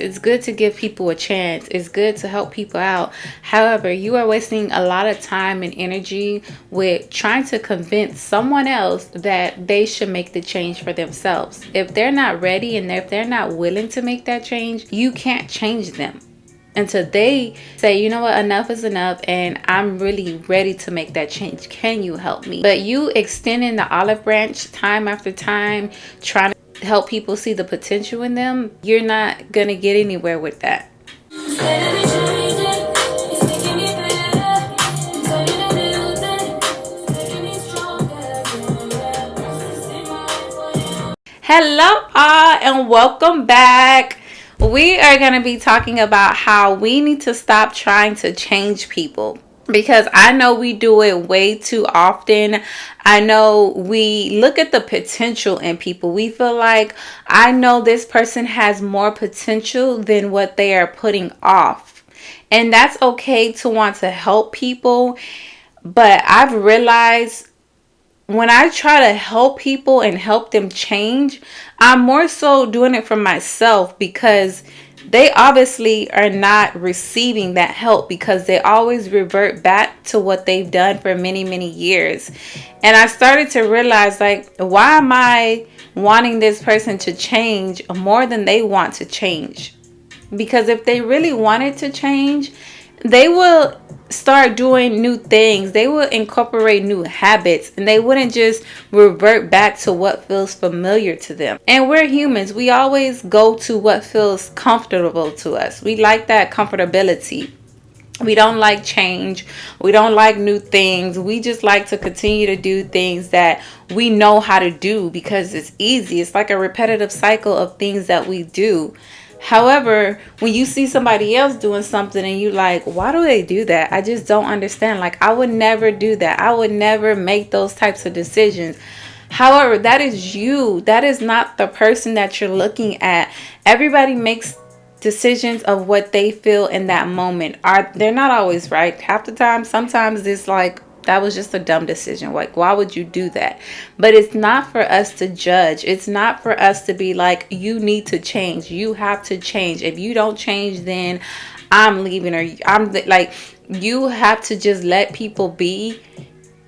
It's good to give people a chance. It's good to help people out. However, you are wasting a lot of time and energy with trying to convince someone else that they should make the change for themselves. If they're not ready and if they're not willing to make that change, you can't change them until they say, you know what, enough is enough and I'm really ready to make that change. Can you help me? But you extending the olive branch time after time, trying to help people see the potential in them, you're not gonna get anywhere with that. Hello all and welcome back. We are going to be talking about how we need to stop trying to change people, because I know we do it way too often. I know we look at the potential in people. We feel like, I know this person has more potential than what they are putting off. And that's okay to want to help people. But I've realized when I try to help people and help them change, I'm more so doing it for myself, because they obviously are not receiving that help, because they always revert back to what they've done for many, many years. And I started to realize, like, why am I wanting this person to change more than they want to change? Because if they really wanted to change, they will start doing new things. They will incorporate new habits, and they wouldn't just revert back to what feels familiar to them. And we're humans. We always go to what feels comfortable to us. We like that comfortability. We don't like change. We don't like new things. We just like to continue to do things that we know how to do because it's easy. It's like a repetitive cycle of things that we do. However, when you see somebody else doing something and you like, why do they do that? I just don't understand. Like, I would never do that. I would never make those types of decisions. However, that is you. That is not the person that you're looking at. Everybody makes decisions of what they feel in that moment. They're not always right. Half the time, sometimes it's like, that was just a dumb decision. Like, why would you do that? But it's not for us to judge. It's not for us to be like, you need to change. You have to change. If you don't change, then I'm leaving, or I'm like, you have to just let people be.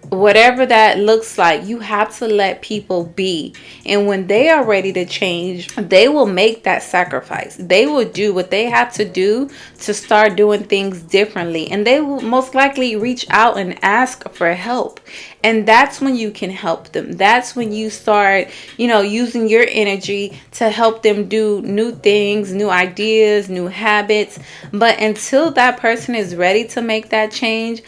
Whatever that looks like, you have to let people be. And when they are ready to change, they will make that sacrifice. They will do what they have to do to start doing things differently. And they will most likely reach out and ask for help. And that's when you can help them. That's when you start, using your energy to help them do new things, new ideas, new habits. But until that person is ready to make that change,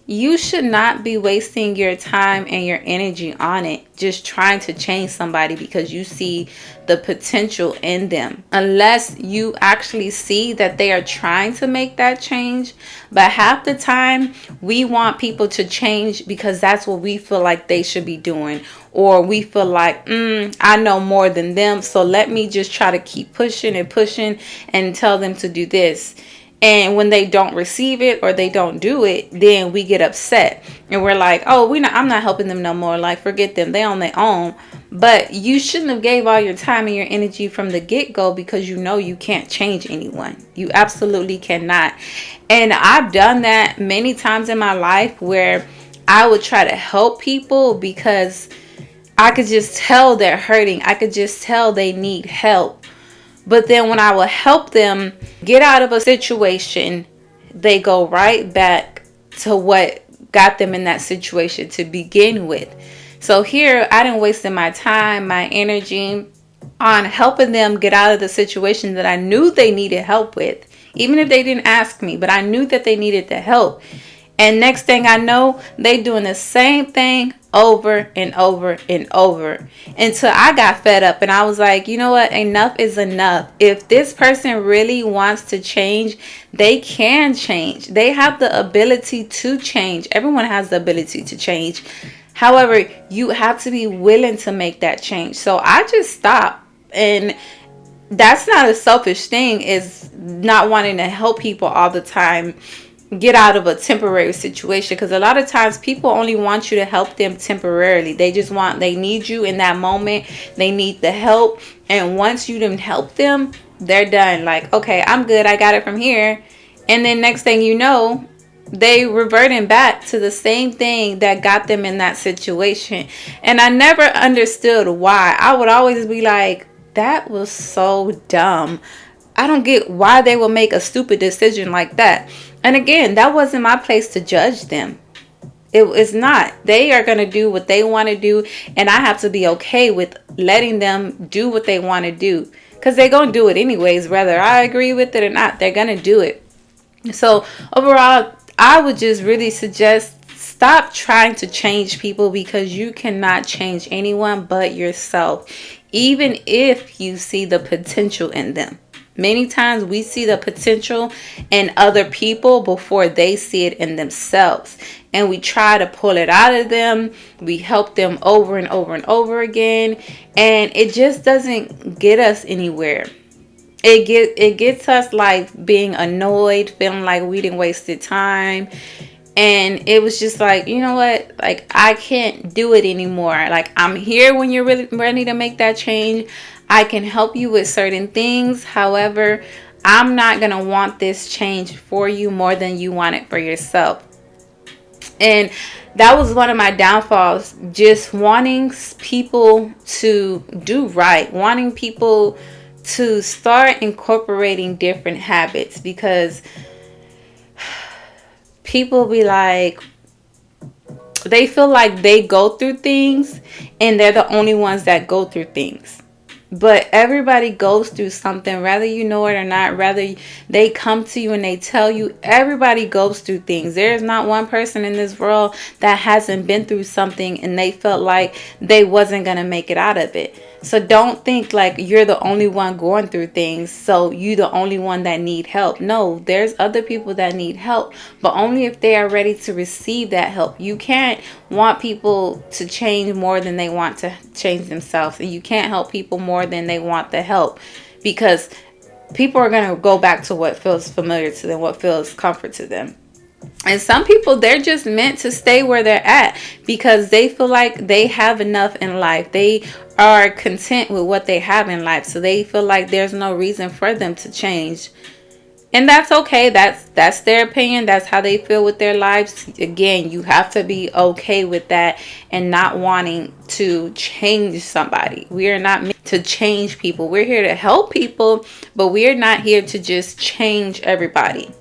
you should not be wasting your time and your energy on it, just trying to change somebody because you see the potential in them. Unless you actually see that they are trying to make that change. But half the time, we want people to change because that's what we feel like they should be doing. Or we feel like, I know more than them, so let me just try to keep pushing and pushing and tell them to do this. And when they don't receive it or they don't do it, then we get upset. And we're like, oh, I'm not helping them no more. Like, forget them. They on their own. But you shouldn't have gave all your time and your energy from the get-go, because you can't change anyone. You absolutely cannot. And I've done that many times in my life where I would try to help people because I could just tell they're hurting. I could just tell they need help. But then when I will help them get out of a situation, they go right back to what got them in that situation to begin with. So here, I didn't waste my time, my energy on helping them get out of the situation that I knew they needed help with. Even if they didn't ask me, but I knew that they needed the help. And next thing I know, they doing the same thing over and over and over until I got fed up and I was like, you know what? Enough is enough. If this person really wants to change, they can change. They have the ability to change. Everyone has the ability to change. However, you have to be willing to make that change. So I just stopped. And that's not a selfish thing, is not wanting to help people all the time get out of a temporary situation, because a lot of times people only want you to help them temporarily. They need you in that moment. They need the help, and once you didn't help them, They're done. Like, okay, I'm good. I got it from here. And then next thing you know, they reverting back to the same thing that got them in that situation. And I never understood why. I would always be like, that was so dumb. I don't get why they would make a stupid decision like that. And again, that wasn't my place to judge them. It is not. They are going to do what they want to do. And I have to be okay with letting them do what they want to do. Because they're going to do it anyways. Whether I agree with it or not, they're going to do it. So overall, I would just really suggest stop trying to change people, because you cannot change anyone but yourself, even if you see the potential in them. Many times we see the potential in other people before they see it in themselves. And we try to pull it out of them. We help them over and over and over again. And it just doesn't get us anywhere. It gets us like being annoyed, feeling like we didn't wasted time. And it was just like, you know what? Like, I can't do it anymore. Like, I'm here when you're really ready to make that change. I can help you with certain things. However, I'm not going to want this change for you more than you want it for yourself. And that was one of my downfalls. Just wanting people to do right. Wanting people to start incorporating different habits, because people be like, they feel like they go through things and they're the only ones that go through things. But everybody goes through something, whether you know it or not, whether they come to you and they tell you, everybody goes through things. There's not one person in this world that hasn't been through something and they felt like they wasn't going to make it out of it. So don't think like you're the only one going through things, so you the only one that need help. No, there's other people that need help, but only if they are ready to receive that help. You can't want people to change more than they want to change themselves, and you can't help people more than they want the help, because people are going to go back to what feels familiar to them, what feels comfort to them. And some people, they're just meant to stay where they're at because they feel like they have enough in life. They are content with what they have in life. So they feel like there's no reason for them to change. And that's okay. That's their opinion. That's how they feel with their lives. Again, you have to be okay with that and not wanting to change somebody. We are not meant to change people. We're here to help people, but we are not here to just change everybody.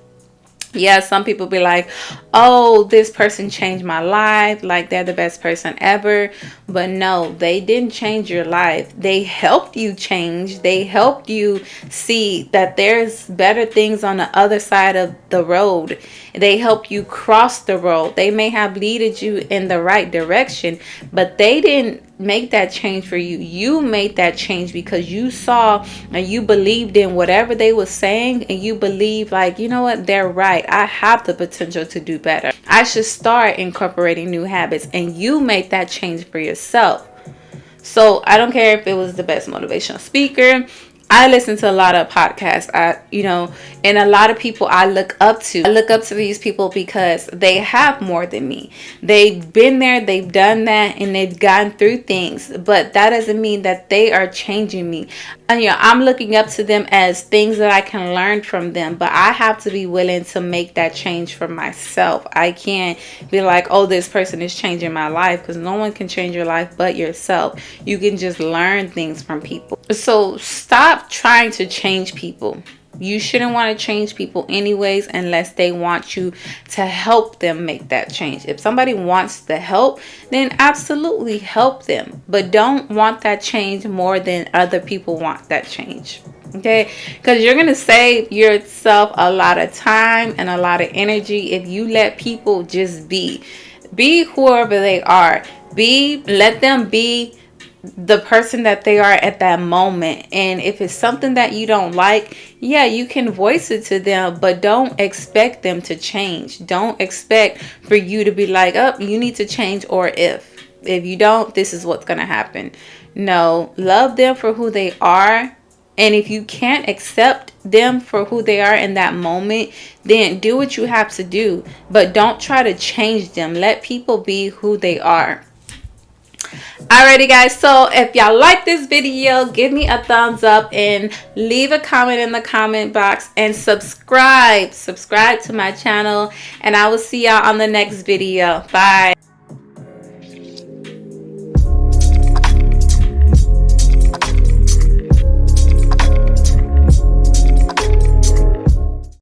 Yeah, some people be like, oh, this person changed my life, like they're the best person ever. But no, they didn't change your life. They helped you change. They helped you see that there's better things on the other side of the road. They helped you cross the road. They may have leaded you in the right direction, but they didn't make that change for you. You made that change because you saw and you believed in whatever they were saying, and you believe like, you know what, they're right. I have the potential to do better. I should start incorporating new habits, and you make that change for yourself. So I don't care if it was the best motivational speaker. I listen to a lot of podcasts, and a lot of people I look up to. I look up to these people because they have more than me. They've been there, they've done that, and they've gotten through things. But that doesn't mean that they are changing me. And I'm looking up to them as things that I can learn from them. But I have to be willing to make that change for myself. I can't be like, oh, this person is changing my life, because no one can change your life but yourself. You can just learn things from people. So stop trying to change people. You shouldn't want to change people anyways, unless they want you to help them make that change. If somebody wants the help, then absolutely help them. But don't want that change more than other people want that change. Okay? Because you're going to save yourself a lot of time and a lot of energy if you let people just be. Be whoever they are. Let them be the person that they are at that moment. And if it's something that you don't like, yeah, you can voice it to them, but don't expect them to change. Don't expect for you to be like, oh, you need to change, or if you don't, this is what's going to happen. No, love them for who they are. And if you can't accept them for who they are in that moment, then do what you have to do, but don't try to change them. Let people be who they are. Alrighty guys, so if y'all like this video, give me a thumbs up and leave a comment in the comment box, and subscribe to my channel, and I will see y'all on the next video. Bye.